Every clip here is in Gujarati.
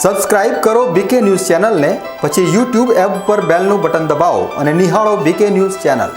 સબસ્ક્રાઇબ કરો બીકે ન્યૂઝ ચેનલને, પછી YouTube એપ પર બેલનું બટન દબાવો અને નિહાળો બીકે ન્યૂઝ ચેનલ।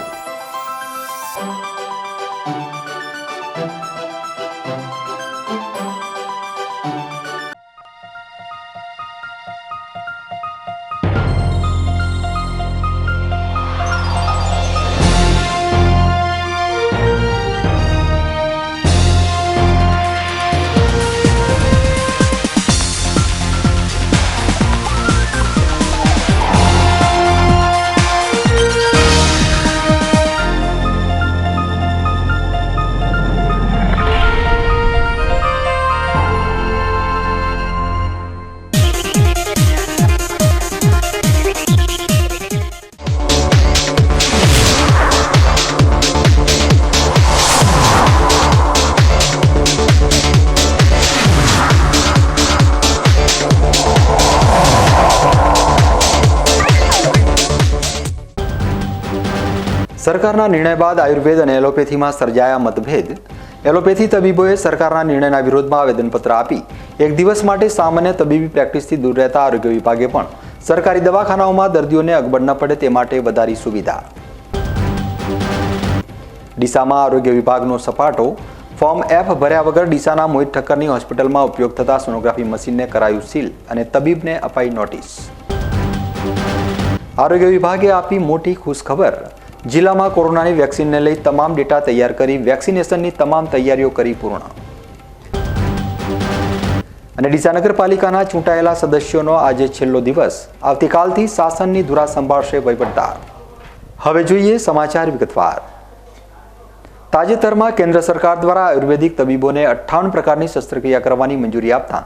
સરકારના નિર્ણય બાદ આયુર્વેદ અને એલોપેથીમાં સર્જાયા મતભેદ। એલોપેથી તબીબોએ સરકારના નિર્ણયના વિરોધમાં આવેદનપત્ર આપી એક દિવસ માટે સામાન્ય તબીબી પ્રેક્ટિસથી દૂર રહેતા આરોગ્ય વિભાગે પણ સરકારી દવાખાનાઓમાં દર્દીઓને અગવડ ન પડે તે માટે વધારી સુવિધા। ડીસામાં આરોગ્ય વિભાગનો સપાટો। ફોર્મ F ભર્યા વગર ડીસાના મોહિત ઠક્કરની હોસ્પિટલમાં ઉપયોગ થતા સોનોગ્રાફી મશીનને કરાયું સીલ અને તબીબને અપાઈ નોટિસ। આરોગ્ય વિભાગે આપી મોટી ખુશખબર। જિલ્લામાં કોરોનાની વેક્સિનને લઈ તમામ ડેટા તૈયાર કરી વેક્સિનેશનની તમામ તૈયારીઓ કરી પૂર્ણ। અને ડીસા નગરપાલિકાના ચૂંટાયેલા સદસ્યોનો આજે છેલ્લો દિવસ। આવતીકાલથી શાસનની ધુરા સંભાળશે વહીવટદાર। હવે જોઈએ સમાચાર વિગતવાર। તાજેતરમાં કેન્દ્ર સરકાર દ્વારા આયુર્વેદિક તબીબોને 58 પ્રકારની શસ્ત્રક્રિયા કરવાની મંજૂરી આપતા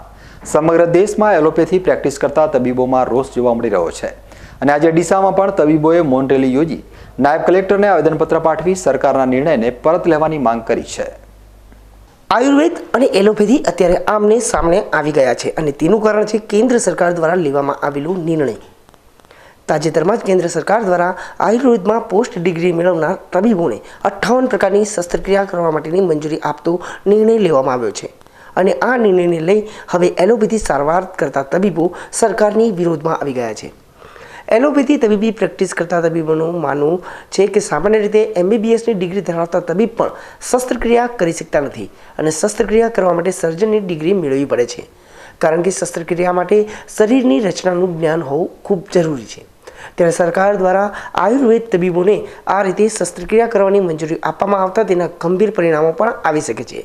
સમગ્ર દેશમાં એલોપેથી પ્રેક્ટિસ કરતા તબીબોમાં રોષ જોવા મળી રહ્યો છે। અને આજે ડીસામાં પણ તબીબોએ મૌન રેલી યોજી નાયબ કલેક્ટરને આવેદનપત્ર પાઠવી સરકારના નિર્ણયને પરત લેવાની માંગ કરી છે। આયુર્વેદ અને એલોપેથી અત્યારે આમને સામને આવી ગયા છે અને તેનું કારણ છે કેન્દ્ર સરકાર દ્વારા લેવામાં આવેલો નિર્ણય। તાજેતરમાં જ કેન્દ્ર સરકાર દ્વારા આયુર્વેદમાં પોસ્ટ ડિગ્રી મેળવનાર તબીબોને 58 પ્રકારની શસ્ત્રક્રિયા કરવા માટેની મંજૂરી આપતો નિર્ણય લેવામાં આવ્યો છે અને આ નિર્ણયને લઈ હવે એલોપેથી સારવાર કરતા તબીબો સરકારની વિરોધમાં આવી ગયા છે। એલોપેથી તબીબી પ્રેક્ટિસ કરતા તબીબોનું માનવું છે કે સામાન્ય રીતે MBBSની ડિગ્રી ધરાવતા તબીબ પણ શસ્ત્રક્રિયા કરી શકતા નથી અને શસ્ત્રક્રિયા કરવા માટે સર્જનની ડિગ્રી મેળવવી પડે છે, કારણ કે શસ્ત્રક્રિયા માટે શરીરની રચનાનું જ્ઞાન હોવું ખૂબ જરૂરી છે। ત્યારે સરકાર દ્વારા આયુર્વેદ તબીબોને આ રીતે શસ્ત્રક્રિયા કરવાની મંજૂરી આપવામાં આવતા તેના ગંભીર પરિણામો પણ આવી શકે છે,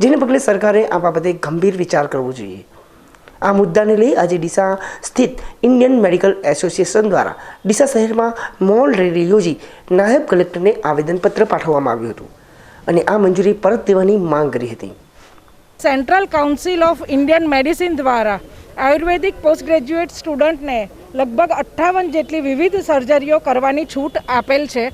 જેને પગલે સરકારે આ બાબતે ગંભીર વિચાર કરવો જોઈએ। આ મુદ્દાને લઈ આજે ડીસા સ્થિત ઇન્ડિયન મેડિકલ એસોસિએશન દ્વારા ડીસા શહેરમાં મૌન રેલી યોજી નાયબ કલેક્ટરને આવેદનપત્ર પાઠવવામાં આવ્યું હતું અને આ મંજૂરી પરત દેવાની માંગ કરી હતી। Central council of Indian medicine દ્વારા આયુર્વેદિક પોસ્ટ ગ્રેજ્યુએટ સ્ટુડન્ટને લગભગ 58 જેટલી વિવિધ સર્જરીઓ કરવાની છૂટ આપેલ છે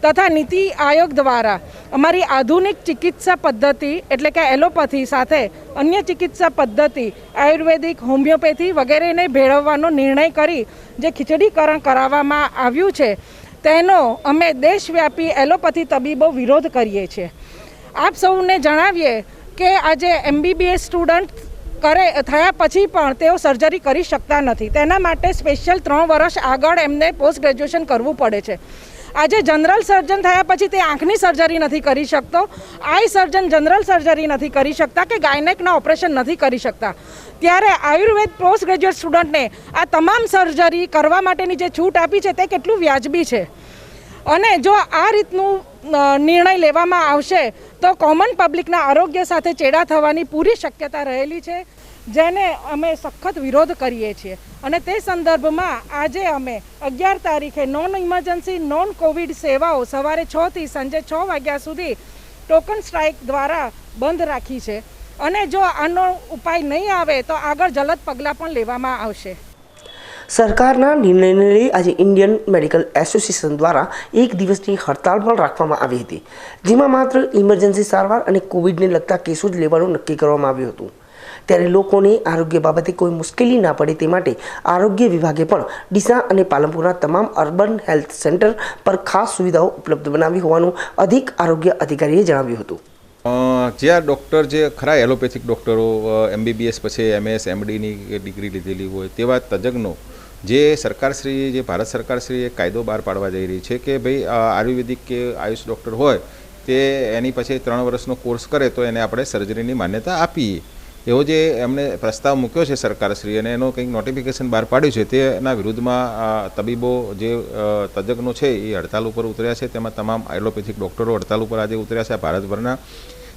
તથા નીતિ આયોગ દ્વારા અમારી આધુનિક ચિકિત્સા પદ્ધતિ એટલે કે એલોપેથી સાથે અન્ય ચિકિત્સા પદ્ધતિ આયુર્વેદિક, હોમિયોપેથી વગેરેને ભેળવવાનો નિર્ણય કરી જે ખીચડીકરણ કરાવવામાં આવ્યું છે તેનો અમે દેશવ્યાપી એલોપેથી તબીબો વિરોધ કરીએ છીએ। આપ સૌને જણાવીએ કે આજે MBBS સ્ટુડન્ટ થયા પછી પણ તેઓ સર્જરી કરી શકતા નથી। તેના માટે સ્પેશિયલ 3 વર્ષ આગળ એમને પોસ્ટ ગ્રેજ્યુએશન કરવું પડે છે। આજે જનરલ સર્જન થયા પછી તે આંખની સર્જરી નથી કરી શકતો, આઈ સર્જન જનરલ સર્જરી નથી કરી શકતા કે ગાયનેકના ઓપરેશન નથી કરી શકતા, ત્યારે આયુર્વેદ પોસ્ટ ગ્રેજ્યુએટ સ્ટુડન્ટને આ તમામ સર્જરી કરવા માટેની જે છૂટ આપી છે તે કેટલું વ્યાજબી છે। અને જો આ રીતનું નિર્ણય લેવામાં આવશે તો કોમન પબ્લિકના આરોગ્ય સાથે ચેડા થવાની પૂરી શક્યતા રહેલી છે, જેને અમે સખત વિરોધ કરીએ છીએ। અને તે સંદર્ભમાં આજે અમે 11 તારીખે નોન ઇમરજન્સી નોન કોવિડ સેવાઓ સવારે 6 થી સાંજે 6 વાગ્યા સુધી ટોકન સ્ટ્રાઇક દ્વારા બંધ રાખી છે અને જો આનો ઉપાય નહીં આવે તો આગળ જલદ પગલાં પણ લેવામાં આવશે। સરકારના નિર્ણયને લઈ આજે ઇન્ડિયન મેડિકલ એસોસિએશન દ્વારા એક દિવસની હડતાળ પણ રાખવામાં આવી હતી, જેમાં માત્ર ઇમરજન્સી સારવાર અને કોવિડને લગતા કેસો જ લેવાનું નક્કી કરવામાં આવ્યું હતું। ત્યારે લોકોને આરોગ્ય બાબતે કોઈ મુશ્કેલી ના પડે તે માટે આરોગ્ય વિભાગે પણ ડીસા અને પાલનપુરના તમામ અર્બન હેલ્થ સેન્ટર પર ખાસ સુવિધાઓ ઉપલબ્ધ બનાવી હોવાનું અધિક આરોગ્ય અધિકારીએ જણાવ્યું હતું। જે આ ડૉક્ટર જે ખરા એલોપેથિક ડૉક્ટરો MBBS પછી MS MDની ડિગ્રી લીધેલી હોય તેવા તજજ્ઞો જે સરકારશ્રી જે ભારત સરકારશ્રી એક કાયદો બહાર પાડવા જઈ રહી છે કે ભાઈ આયુર્વેદિક કે આયુષ ડૉક્ટર હોય તે એની પછી 3 વર્ષનો કોર્સ કરે તો એને આપણે સર્જરીની માન્યતા આપીએ એવો જે એમણે પ્રસ્તાવ મૂક્યો છે સરકારશ્રી અને એનો કંઈક નોટિફિકેશન બહાર પાડ્યું છે તેના વિરુદ્ધમાં તબીબો જે તજજ્ઞો છે એ હડતાલ ઉપર ઉતર્યા છે. તેમાં તમામ એલોપેથિક ડૉક્ટરો હડતાલ ઉપર આજે ઉતર્યા છે ભારતભરના.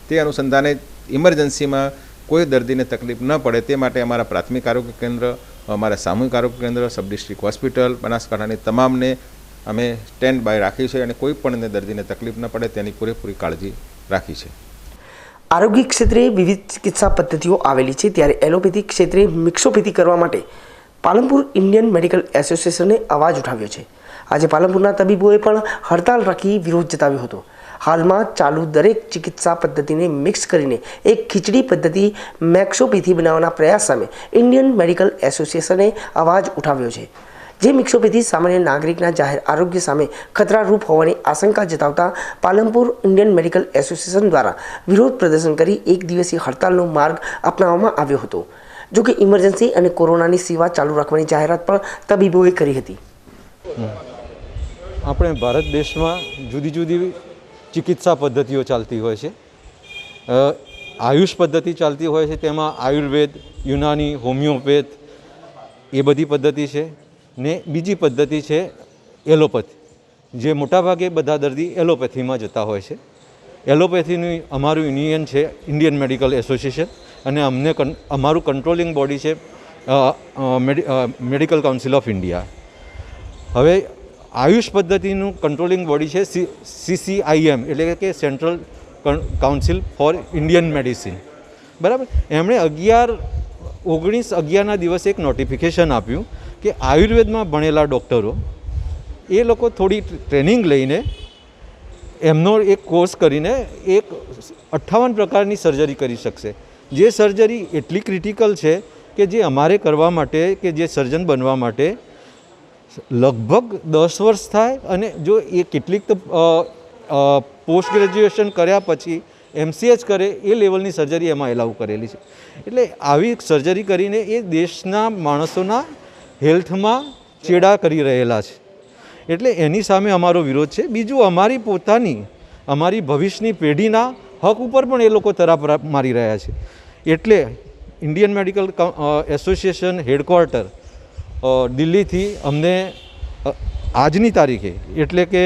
તે અનુસંધાને ઇમરજન્સીમાં કોઈ દર્દીને તકલીફ ન પડે તે માટે અમારા પ્રાથમિક આરોગ્ય કેન્દ્ર, અમારા સામૂહિક આરોગ્ય કેન્દ્ર, સબ ડિસ્ટ્રિક્ટ હોસ્પિટલ બનાસકાંઠાની તમામને અમે સ્ટેન્ડ બાય રાખી છે અને કોઈ પણ દર્દીને તકલીફ ન પડે તેની પૂરેપૂરી કાળજી રાખી છે. આરોગ્ય ક્ષેત્રે વિવિધ ચિકિત્સા પદ્ધતિઓ આવેલી છે, ત્યારે એલોપેથી ક્ષેત્રે મિક્સોપેથી કરવા માટે પાલનપુર ઇન્ડિયન મેડિકલ એસોસિએશને અવાજ ઉઠાવ્યો છે. આજે પાલનપુરના તબીબોએ પણ હડતાલ રાખી વિરોધ જતાવ્યો હતો. હાલમાં ચાલુ દરેક ચિકિત્સા પદ્ધતિને મિક્સ કરીને એક ખીચડી પદ્ધતિ મેક્સોપેથી બનાવવાના પ્રયાસ સામે ઇન્ડિયન મેડિકલ એસોસિએશને અવાજ ઉઠાવ્યો છે. જે મિક્સોપેથી સામાન્ય નાગરિકના જાહેર આરોગ્ય સામે ખતરારૂપ હોવાની આશંકા જતાવતા પાલનપુર ઇન્ડિયન મેડિકલ એસોસિએશન દ્વારા વિરોધ પ્રદર્શન કરી એક દિવસીય હડતાલનો માર્ગ અપનાવવામાં આવ્યો હતો. જોકે ઇમરજન્સી અને કોરોનાની સેવા ચાલુ રાખવાની જાહેરાત પણ તબીબોએ કરી હતી. આપણે ભારત દેશમાં જુદી જુદી ચિકિત્સા પદ્ધતિઓ ચાલતી હોય છે. આયુષ પદ્ધતિ ચાલતી હોય છે, તેમાં આયુર્વેદ, યુનાની, હોમિયોપેથ એ બધી પદ્ધતિ છે ને બીજી પદ્ધતિ છે એલોપેથી, જે મોટાભાગે બધા દર્દી એલોપેથીમાં જતા હોય છે. એલોપેથીનું અમારું યુનિયન છે ઇન્ડિયન મેડિકલ એસોસિએશન અને અમારું કંટ્રોલિંગ બોડી છે મેડિકલ કાઉન્સિલ ઓફ ઇન્ડિયા. હવે આયુષ પદ્ધતિનું કંટ્રોલિંગ બોડી છે CCIM, એટલે કે central council four Indian medicine. બરાબર. એમણે 11/11ના દિવસે એક નોટિફિકેશન આપ્યું કે આયુર્વેદમાં ભણેલા ડૉક્ટરો એ લોકો થોડી ટ્રેનિંગ લઈને એમનો એક કોર્સ કરીને એક 58 પ્રકારની સર્જરી કરી શકશે. જે સર્જરી એટલી ક્રિટિકલ છે કે જે અમારે કરવા માટે કે જે સર્જન બનવા માટે લગભગ 10 વર્ષ થાય અને જો એ કેટલીક પોસ્ટ ગ્રેજ્યુએશન કર્યા પછી MCH કરે એ લેવલની સર્જરી એમાં એલાઉ કરેલી છે. એટલે આવી સર્જરી કરીને એ દેશના માણસોના હેલ્થમાં ચેડા કરી રહેલા છે. એટલે એની સામે અમારો વિરોધ છે. બીજું, અમારી ભવિષ્યની પેઢીના હક ઉપર પણ એ લોકો તરાપ મારી રહ્યા છે. એટલે ઇન્ડિયન મેડિકલ એસોસિએશન હેડક્વાર્ટર દિલ્હીથી અમને આજની તારીખે એટલે કે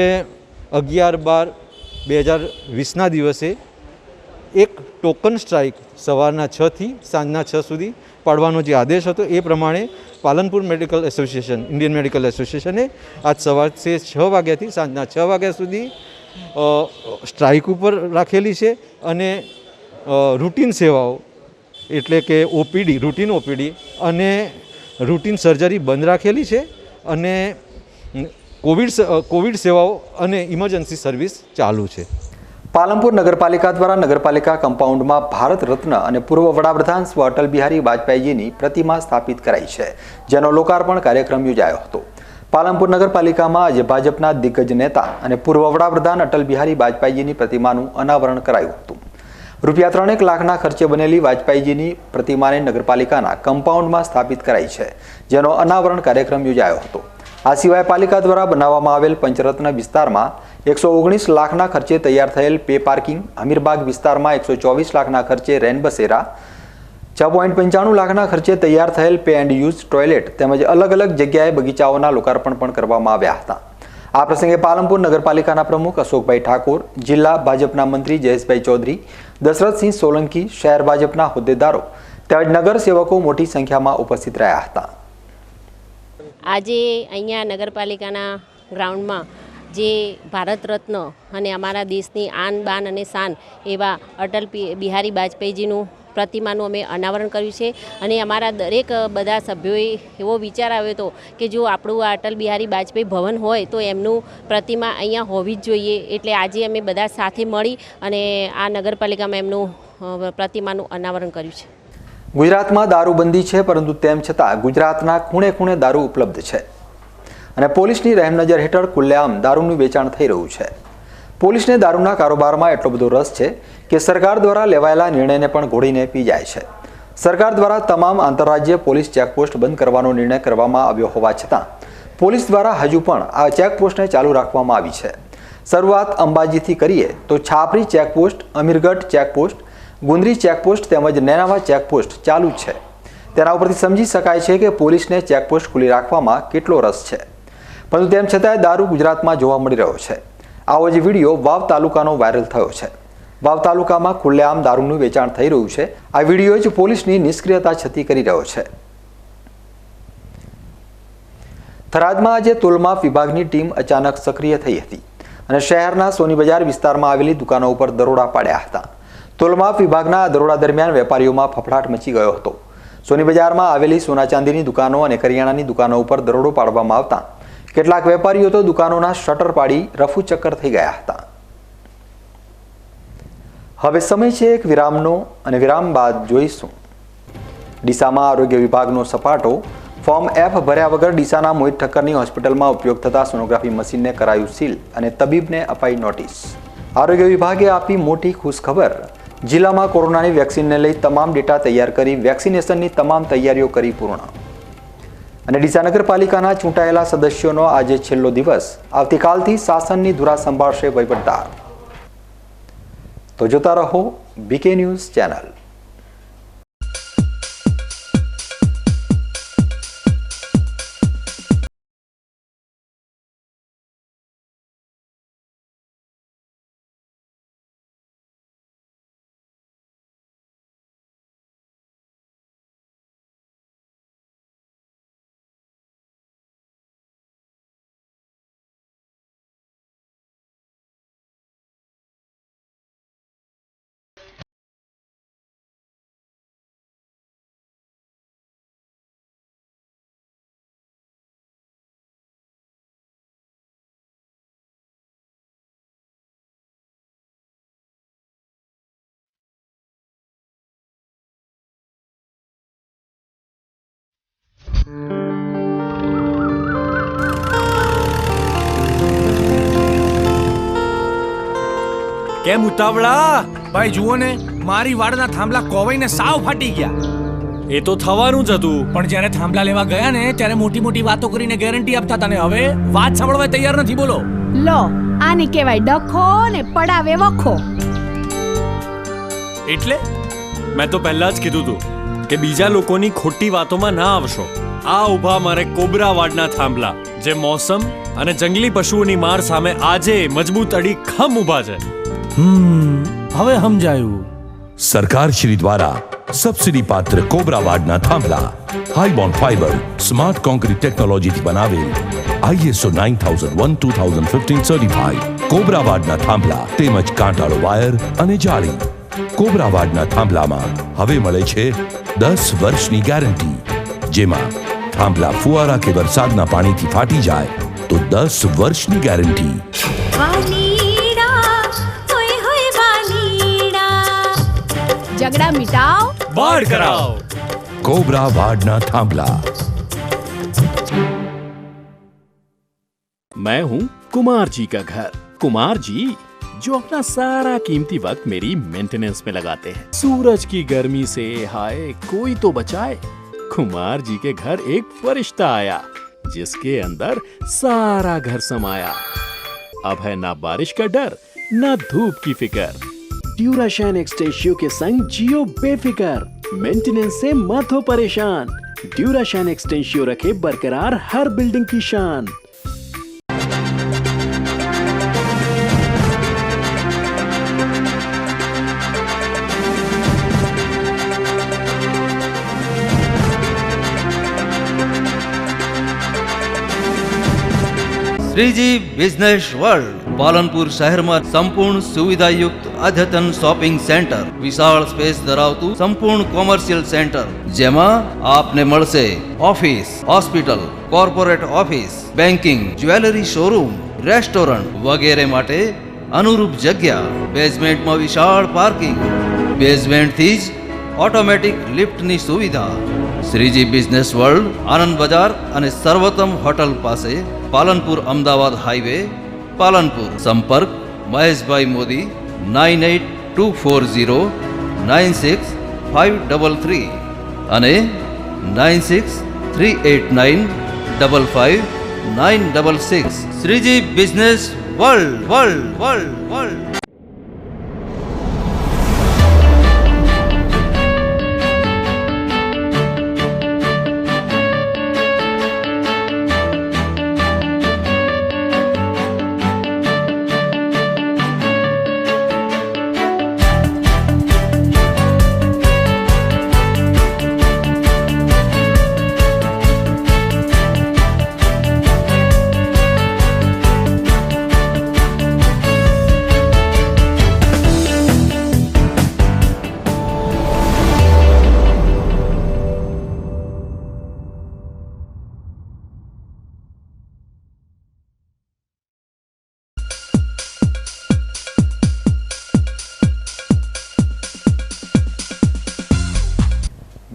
11/12/2020ના દિવસે એક ટોકન સ્ટ્રાઇક સવારના 6 થી સાંજના 6 સુધી પાડવાનો જે આદેશ હતો એ પ્રમાણે Palanpur medical association, Indian medical એસોસિએશને આજ સવારે 6 વાગ્યાથી સાંજના 6 વાગ્યા સુધી સ્ટ્રાઇક ઉપર રાખેલી છે અને રૂટીન સેવાઓ એટલે કે રૂટીન OPD અને રૂટીન સર્જરી બંધ રાખેલી છે અને કોવિડ સેવાઓ અને ઇમરજન્સી સર્વિસ ચાલુ છે. પાલનપુર નગરપાલિકા દ્વારા નગરપાલિકા કમ્પાઉન્ડમાં ભારત રત્ન અને પૂર્વ વડાપ્રધાન સ્વ અટલ બિહારી વાજપેયીજીની પ્રતિમા સ્થાપિત કરાઈ છે, જેનો લોકાર્પણ કાર્યક્રમ યોજાયો હતો. પાલનપુર નગરપાલિકામાં આજે ભાજપના દિગ્ગજ નેતા અને પૂર્વ વડાપ્રધાન અટલ બિહારી વાજપેયીજીની પ્રતિમાનું અનાવરણ કરાયું હતું. રૂપિયા 3 લાખના ખર્ચે બનેલી વાજપેયીજીની પ્રતિમાને નગરપાલિકાના કમ્પાઉન્ડમાં સ્થાપિત કરાઈ છે, જેનો અનાવરણ કાર્યક્રમ યોજાયો હતો. આ સિવાય પાલિકા દ્વારા બનાવવામાં આવેલ પંચરત્ન વિસ્તારમાં 119 લાખના ખર્ચે તૈયાર થયેલ પે પાર્કિંગ, અમીરબાગ વિસ્તારમાં 124 લાખના ખર્ચે રેન બસેરા, 6.95 લાખના ખર્ચે તૈયાર થયેલ પે એન્ડ યુઝ ટોયલેટ તેમજ અલગ અલગ જગ્યાએ બગીચાઓના લોકાર્પણ પણ કરવામાં આવ્યા હતા. આ પ્રસંગે પાલનપુર નગરપાલિકાના પ્રમુખ અશોકભાઈ ઠાકોર, જિલ્લા ભાજપના મંત્રી જયેશભાઈ ચૌધરી, દશરથસિંહ સોલંકી, શહેર ભાજપના હોદ્દેદારો તેમજ નગરસેવકો મોટી સંખ્યામાં ઉપસ્થિત રહ્યા હતા. આજે અહીંયા નગરપાલિકાના ગ્રાઉન્ડમાં જે ભારત રત્ન અને અમારા દેશની આન બાન અને શાન એવા અટલ બિહારી વાજપેયીજીનું પ્રતિમાનું અમે અનાવરણ કર્યું છે અને અમારા દરેક બધા સભ્યોએ એવો વિચાર આવ્યો હતો કે જો આપણું આ અટલ બિહારી વાજપેયી ભવન હોય તો એમનું પ્રતિમા અહીંયા હોવી જ જોઈએ. એટલે આજે અમે બધા સાથે મળી અને આ નગરપાલિકામાં એમનું પ્રતિમાનું અનાવરણ કર્યું છે. ગુજરાતમાં દારૂબંધી છે, પરંતુ તેમ છતાં ગુજરાતના ખૂણે ખૂણે દારૂ ઉપલબ્ધ છે અને પોલીસની રહેમનજર હેઠળ ખુલ્લેઆમ દારૂનું વેચાણ થઈ રહ્યું છે. પોલીસને દારૂના કારોબારમાં એટલો બધો રસ છે કે સરકાર દ્વારા લેવાયેલા નિર્ણયને પણ ઘોડીને પી જાય છે. સરકાર દ્વારા તમામ આંતરરાજ્ય પોલીસ ચેકપોસ્ટ બંધ કરવાનો નિર્ણય કરવામાં આવ્યો હોવા છતાં પોલીસ દ્વારા હજુ પણ આ ચેકપોસ્ટને ચાલુ રાખવામાં આવી છે. શરૂઆત અંબાજીથી કરીએ તો Chhapri checkpost, Amirgadh checkpost, Gundri checkpost તેમજ નેનાવા ચેકપોસ્ટ ચાલુ છે. તેના ઉપરથી સમજી શકાય છે કે પોલીસને ચેકપોસ્ટ ખુલ્લી રાખવામાં કેટલો રસ છે. પરંતુ તેમ છતાંય દારૂ ગુજરાતમાં જોવા મળી રહ્યો છે. આવો જ વિડીયો વાવ તાલુકાનો વાયરલ થયો છે. વાવ તાલુકામાં ખુલ્લેઆમ દારૂનું વેચાણ થઈ રહ્યું છે. આ વિડીયો જ પોલીસની નિષ્ક્રિયતા છતી કરી રહ્યો છે. થરાદમાં આજે તોલમાપ વિભાગની ટીમ અચાનક સક્રિય થઈ હતી અને શહેરના સોની બજાર વિસ્તારમાં આવેલી દુકાનો ઉપર દરોડા પાડ્યા હતા. તોલમાપ વિભાગના આ દરોડા દરમિયાન વેપારીઓમાં ફફડાટ મચી ગયો હતો. સોની બજારમાં આવેલી સોના ચાંદીની દુકાનો અને કરિયાણાની દુકાનો ઉપર દરોડો પાડવામાં આવતા કેટલાક વેપારીઓ તો દુકાનોના શટર પાડી રફુચક્કર થઈ ગયા હતા. હવે સમય છે એક વિરામનો અને વિરામ બાદ જોઈશું. ડીસામાં આરોગ્ય વિભાગનો સપાટો. ફોર્મ F ભર્યા વગર ડીસાના મોહિત ઠક્કરની હોસ્પિટલમાં ઉપયોગ થતા સોનોગ્રાફી મશીનને કરાયું સીલ અને તબીબને અપાઈ નોટિસ. આરોગ્ય વિભાગે આપી મોટી ખુશખબર. જિલ્લામાં કોરોનાની વેક્સિનને લઈ તમામ ડેટા તૈયાર કરી વેક્સિનેશનની તમામ તૈયારીઓ કરી પૂર્ણ. અને ડીસા નગરપાલિકાના ચૂંટાયેલા સદસ્યોનો આજે છેલ્લો દિવસ. આવતીકાલથી શાસનની ધુરા સંભાળશે વહીવટદાર. તો જોતા રહો બીકે ન્યૂઝ ચેનલ. કેમ ઉતાવળા? ભાઈ જુઓ ને, મારી વાડના થાંભલા કોવાઈને સાવ ફાટી ગયા. એ તો થવાનું જ હતું. પણ જ્યારે થાંભલા લેવા ગયા ને ત્યારે મોટી મોટી વાતો કરીને ગેરંટી આપતા હતા ને હવે વાત સાંભળવા તૈયાર નથી. બોલો. લો, આને કહેવાય ડખો ને પડાવે વખો. એટલે મેં તો પહેલા જ કીધું તું કે બીજા લોકોની ખોટી વાતોમાં ના આવશો. આ ઊભા મારે કોબરા વાડના થાંભલા, જે મોસમ અને જંગલી પશુઓની માર સામે આજે મજબૂત અડીખમ ઊભા છે. હવે સમજાયું. સરકાર શ્રી દ્વારા સબસિડી પાત્ર કોબરા વાડના થાંભલા હાઈબોન્ડ ફાઈબર સ્માર્ટ કોન્ક્રીટ ટેકનોલોજીથી બનાવેલ ISO 9001:2015 સર્ટિફાઈડ કોબરા વાડના થાંભલા તેમજ કાંટાળો વાયર અને જાળી. કોબરા વાડના થાંભલામાં હવે મળે છે 10 વર્ષની ગેરંટી, જેમાં થાંભલા ફુવારા કે વરસાદના પાણીથી ફાટી જાય તો 10 વર્ષની ગેરંટી. झगड़ा मिटाओ, બાળ કરાવો. कोबरा वाडना थांभला. मैं हूं कुमार जी का घर. कुमार जी जो अपना सारा कीमती वक्त मेरी मेंटेनेंस में लगाते हैं. सूरज की गर्मी से हाय कोई तो बचाए. कुमार जी के घर एक फरिश्ता आया जिसके अंदर सारा घर समाया. अब है ना बारिश का डर, ना धूप की फिकर. ड्यूराशाइन एक्सटेंशियो के संग जियो बेफिकर. मेंटेनेंस से मत हो परेशान. ड्यूराशाइन एक्सटेंशियो रखे बरकरार हर बिल्डिंग की शान. શ્રીજી બિઝનેસ વર્લ્ડ પાલનપુર શહેરમાં સંપૂર્ણ સુવિધાયુક્ત અદ્યતન શોપિંગ સેન્ટર, વિશાળ સ્પેસ ધરાવતું સંપૂર્ણ કોમર્શિયલ સેન્ટર, જેમાં આપને મળશે office, hospital, corporate office, banking, jewellery showroom, restaurant વગેરે માટે અનુરૂપ જગ્યા. બેઝમેન્ટમાં વિશાળ પાર્કિંગ, બેઝમેન્ટથી જ ઓટોમેટિક લિફ્ટની સુવિધા. શ્રીજી બિઝનેસ વર્લ્ડ આનંદ બજાર અને સર્વોત્તમ હોટલ પાસે, પાલનપુર અમદાવાદ હાઈવે, પાલનપુર. સંપર્ક મહેશભાઈ મોદી 98 9653 અને 9638955966 શ્રીજી બિઝનેસ વર્લ્ડ.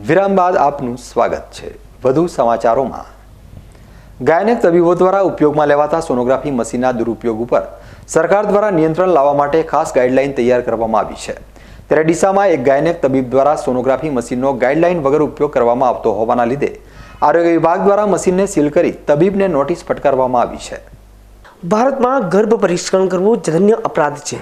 વિરામ બાદ આપનું સ્વાગત છે. વધુ સમાચારોમાં, ગાયનેક તબીબો દ્વારા ઉપયોગમાં લેવાતા સોનોગ્રાફી મશીનના દુરુપયોગ ઉપર સરકાર દ્વારા નિયંત્રણ લાવવા માટે ખાસ ગાઈડલાઈન તૈયાર કરવામાં આવી છે. ત્યારે ડીસામાં એક ગાયનેક તબીબ દ્વારા સોનોગ્રાફી મશીનનો ગાઈડલાઈન વગર ઉપયોગ કરવામાં આવતો હોવાના લીધે આરોગ્ય વિભાગ દ્વારા મશીનને સીલ કરી તબીબને નોટિસ ફટકારવામાં આવી છે. ભારતમાં ગર્ભ પરીક્ષણ કરવું જઘન્ય અપરાધ છે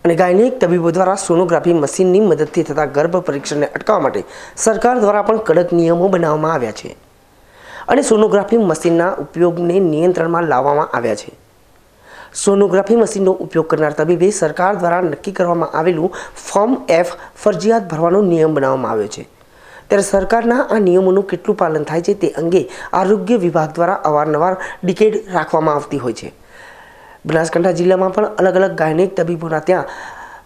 અને ગાયનેક તબીબો દ્વારા સોનોગ્રાફી મશીનની મદદથી થતા ગર્ભ પરીક્ષણને અટકાવવા માટે સરકાર દ્વારા પણ કડક નિયમો બનાવવામાં આવ્યા છે અને સોનોગ્રાફી મશીનના ઉપયોગને નિયંત્રણમાં લાવવામાં આવ્યા છે. સોનોગ્રાફી મશીનનો ઉપયોગ કરનાર તબીબે સરકાર દ્વારા નક્કી કરવામાં આવેલું ફોર્મ F ફરજિયાત ભરવાનો નિયમ બનાવવામાં આવ્યો છે. ત્યારે સરકારના આ નિયમોનું કેટલું પાલન થાય છે તે અંગે આરોગ્ય વિભાગ દ્વારા અવારનવાર ડિકેડ રાખવામાં આવતી હોય છે. બનાસકાંઠા જિલ્લામાં પણ અલગ અલગ ગાયનેક તબીબોના ત્યાં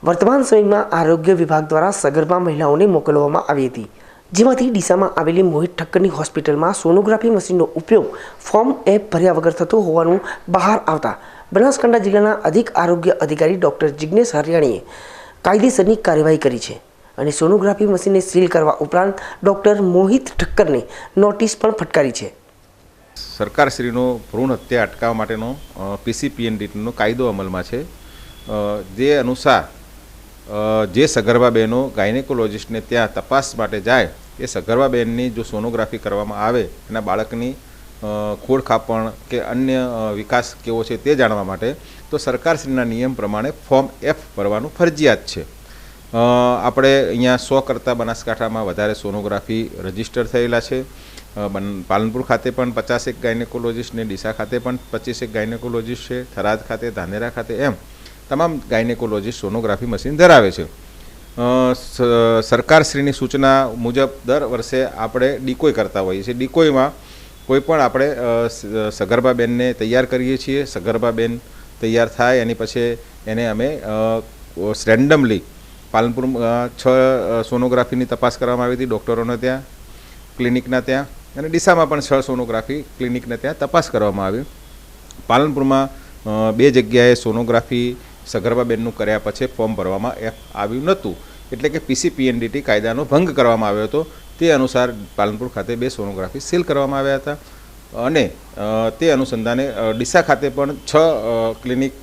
વર્તમાન સમયમાં આરોગ્ય વિભાગ દ્વારા સગર્ભા મહિલાઓને મોકલવામાં આવી હતી, જેમાંથી ડીસામાં આવેલી મોહિત ઠક્કરની હોસ્પિટલમાં સોનોગ્રાફી મશીનનો ઉપયોગ ફોર્મ F ભર્યા વગર થતો હોવાનું બહાર આવતા બનાસકાંઠા જિલ્લાના અધિક આરોગ્ય અધિકારી ડૉક્ટર જિગ્નેશ હરિયાણીએ કાયદેસરની કાર્યવાહી કરી છે અને સોનોગ્રાફી મશીનને સીલ કરવા ઉપરાંત ડૉક્ટર મોહિત ઠક્કરને નોટિસ પણ ફટકારી છે. સરકારશ્રીનો ભ્રૂણ હત્યા અટકાવવા માટેનો PCPNDનો કાયદો અમલમાં છે. જે અનુસાર જે સગર્ભા બહેનો ગાયનેકોલોજિસ્ટને ત્યાં તપાસ માટે જાય એ સગર્ભા બહેનની જો સોનોગ્રાફી કરવામાં આવે એના બાળકની ખોડ ખાપણ કે અન્ય વિકાસ કેવો છે તે જાણવા માટે તો સરકારશ્રીના નિયમ પ્રમાણે ફોર્મ F ભરવાનું ફરજિયાત છે. આપણે અહીંયા 100 કરતાં બનાસકાંઠામાં વધારે સોનોગ્રાફી રજીસ્ટર થયેલા છે. પાલનપુર ખાતે પણ 50 ગાયનેકોલોજિસ્ટ ને ડીસા ખાતે પણ 25 ગાયનેકોલોજિસ્ટ છે. થરાદ ખાતે, ધાનેરા ખાતે એમ તમામ ગાયનેકોલોજિસ્ટ સોનોગ્રાફી મશીન ધરાવે છે. સરકારશ્રીની સૂચના મુજબ દર વર્ષે આપણે ડીકોય કરતા હોઈએ છીએ. ડીકોયમાં કોઈ પણ આપણે સગર્ભા બેનને તૈયાર કરીએ છીએ. સગર્ભા બેન તૈયાર થાય એની પછી એને અમે રેન્ડમલી પાલનપુરમાં 6 સોનોગ્રાફીની તપાસ કરવામાં આવી હતી ડૉક્ટરોને ત્યાં, ક્લિનિકના ત્યાં, અને ડીસામાં પણ 6 સોનોગ્રાફી ક્લિનિકને ત્યાં તપાસ કરવામાં આવી. પાલનપુરમાં 2 જગ્યાએ સોનોગ્રાફી સગર્ભા બેનનું કર્યા પછી ફોર્મ ભરવામાં આવ્યું નહોતું, એટલે કે PCPND કાયદાનો ભંગ કરવામાં આવ્યો હતો. તે અનુસાર પાલનપુર ખાતે 2 સોનોગ્રાફી સીલ કરવામાં આવ્યા હતા અને તે અનુસંધાને ડીસા ખાતે પણ 6 ક્લિનિક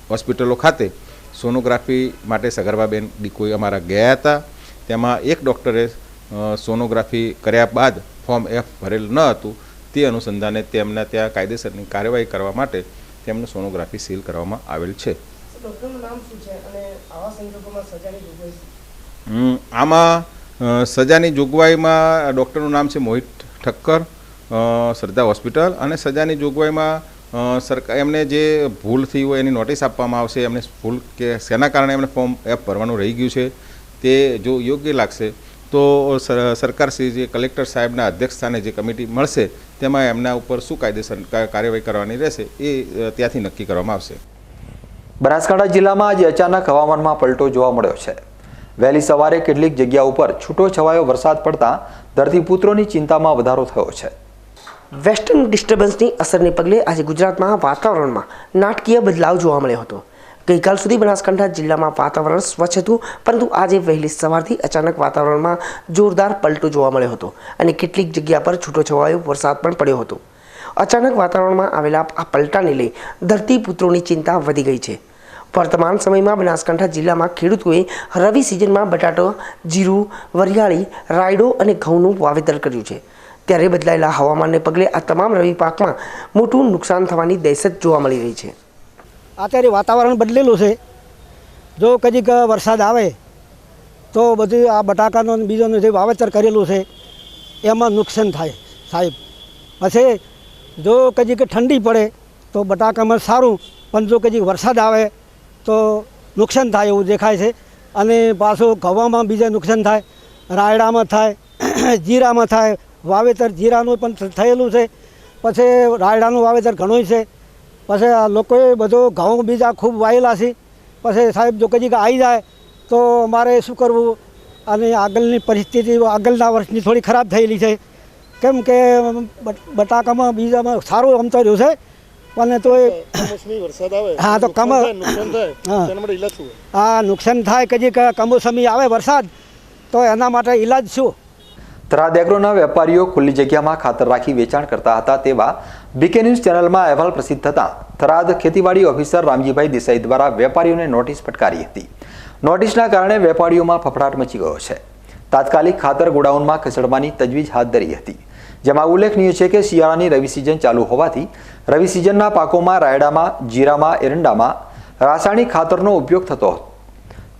હોસ્પિટલો ખાતે સોનોગ્રાફી માટે સગર્ભા બેન ડીકોઈ અમારા ગયા હતા. તેમાં એક ડૉક્ટરે સોનોગ્રાફી કર્યા બાદ ફોર્મ F ભરેલ ન હતું. તે અનુસંધાને તેમના ત્યાં કાયદેસરની કાર્યવાહી કરવા માટે તેમનું સોનોગ્રાફી સીલ કરવામાં આવેલ છે. આમાં સજાની જોગવાઈમાં ડૉક્ટરનું નામ છે મોહિત ઠક્કર, શ્રદ્ધા હોસ્પિટલ, અને સજાની જોગવાઈમાં સરકાર એમને જે ભૂલ થઈ હોય એની નોટિસ આપવામાં આવશે. એમને ભૂલ કે શેના કારણે એમને ફોર્મ F ભરવાનું રહી ગયું છે તે જો યોગ્ય લાગશે તો સરકારશ્રી જે કલેક્ટર સાહેબના અધ્યક્ષસ્થાને જે કમિટી મળશે તેમાં એમના ઉપર શું કાયદેસર કાર્યવાહી કરવાની રહેશે એ ત્યાંથી નક્કી કરવામાં આવશે. બનાસકાંઠા જિલ્લામાં આજે અચાનક હવામાનમાં પલટો જોવા મળ્યો છે. વહેલી સવારે કેટલીક જગ્યા ઉપર છૂટો છવાયો વરસાદ પડતા ધરતીપુત્રોની ચિંતામાં વધારો થયો છે. વેસ્ટર્ન ડિસ્ટર્બન્સની અસરને પગલે આજે ગુજરાતમાં વાતાવરણમાં નાટકીય બદલાવ જોવા મળ્યો હતો. ગઈકાલ સુધી બનાસકાંઠા જિલ્લામાં વાતાવરણ સ્વચ્છ હતું, પરંતુ આજે વહેલી સવારથી અચાનક વાતાવરણમાં જોરદાર પલટો જોવા મળ્યો હતો અને કેટલીક જગ્યા પર છૂટોછવાયો વરસાદ પણ પડ્યો હતો. અચાનક વાતાવરણમાં આવેલા આ પલટાને લઈ ધરતીપુત્રોની ચિંતા વધી ગઈ છે. વર્તમાન સમયમાં બનાસકાંઠા જિલ્લામાં ખેડૂતોએ રવિ સિઝનમાં બટાટો, જીરું, વરિયાળી, રાયડો અને ઘઉંનું વાવેતર કર્યું છે. ત્યારે બદલાયેલા હવામાનને પગલે આ તમામ રવિ પાકમાં મોટું નુકસાન થવાની દહેશત જોવા મળી રહી છે. અત્યારે વાતાવરણ બદલેલું છે. જો કદીક વરસાદ આવે તો બધું આ બટાકાનો બીજોનું જે વાવેતર કરેલું છે એમાં નુકસાન થાય સાહેબ. પછી જો કદીક ઠંડી પડે તો બટાકામાં સારું, પણ જો કદીક વરસાદ આવે તો નુકસાન થાય એવું દેખાય છે. અને પાછું ઘઉંમાં બીજા નુકસાન થાય, રાયડામાં થાય, જીરામાં થાય. વાવેતર જીરાનું પણ થયેલું છે, પછી રાયડાનું વાવેતર ઘણું છે. પછી આ લોકોએ બધો ઘઉં બીજા ખૂબ વાયેલા છે. પછી સાહેબ જો કદીક આવી જાય તો અમારે શું કરવું? અને આગળની પરિસ્થિતિ આગળના વર્ષની થોડી ખરાબ થયેલી છે. કેમ કે બટાકામાં બીજામાં સારું આમ તો રહ્યું છે, પણ તો હા તો હા નુકસાન થાય. કદીક કમોસમી આવે વરસાદ તો એના માટે ઈલાજ શું? થરાદ એગ્રોના વેપારીઓ ખુલ્લી જગ્યામાં ખાતર રાખી વેચાણ કરતા હતા તેવા બીકે ન્યૂઝ ચેનલમાં અહેવાલ પ્રસિદ્ધ થતાં થરાદ ખેતીવાડી ઓફિસર રામજીભાઈ દેસાઈ દ્વારા વેપારીઓને નોટિસ ફટકારી હતી. નોટિસના કારણે વેપારીઓમાં ફફડાટ મચી ગયો છે. તાત્કાલિક ખાતર ગોડાઉનમાં ખસેડવાની તજવીજ હાથ ધરી હતી, જેમાં ઉલ્લેખનીય છે કે શિયાળાની રવિ સિઝન ચાલુ હોવાથી રવિ સિઝનના પાકોમાં રાયડામાં, જીરામાં, એરંડામાં રાસાયણિક ખાતરનો ઉપયોગ થતો હતો.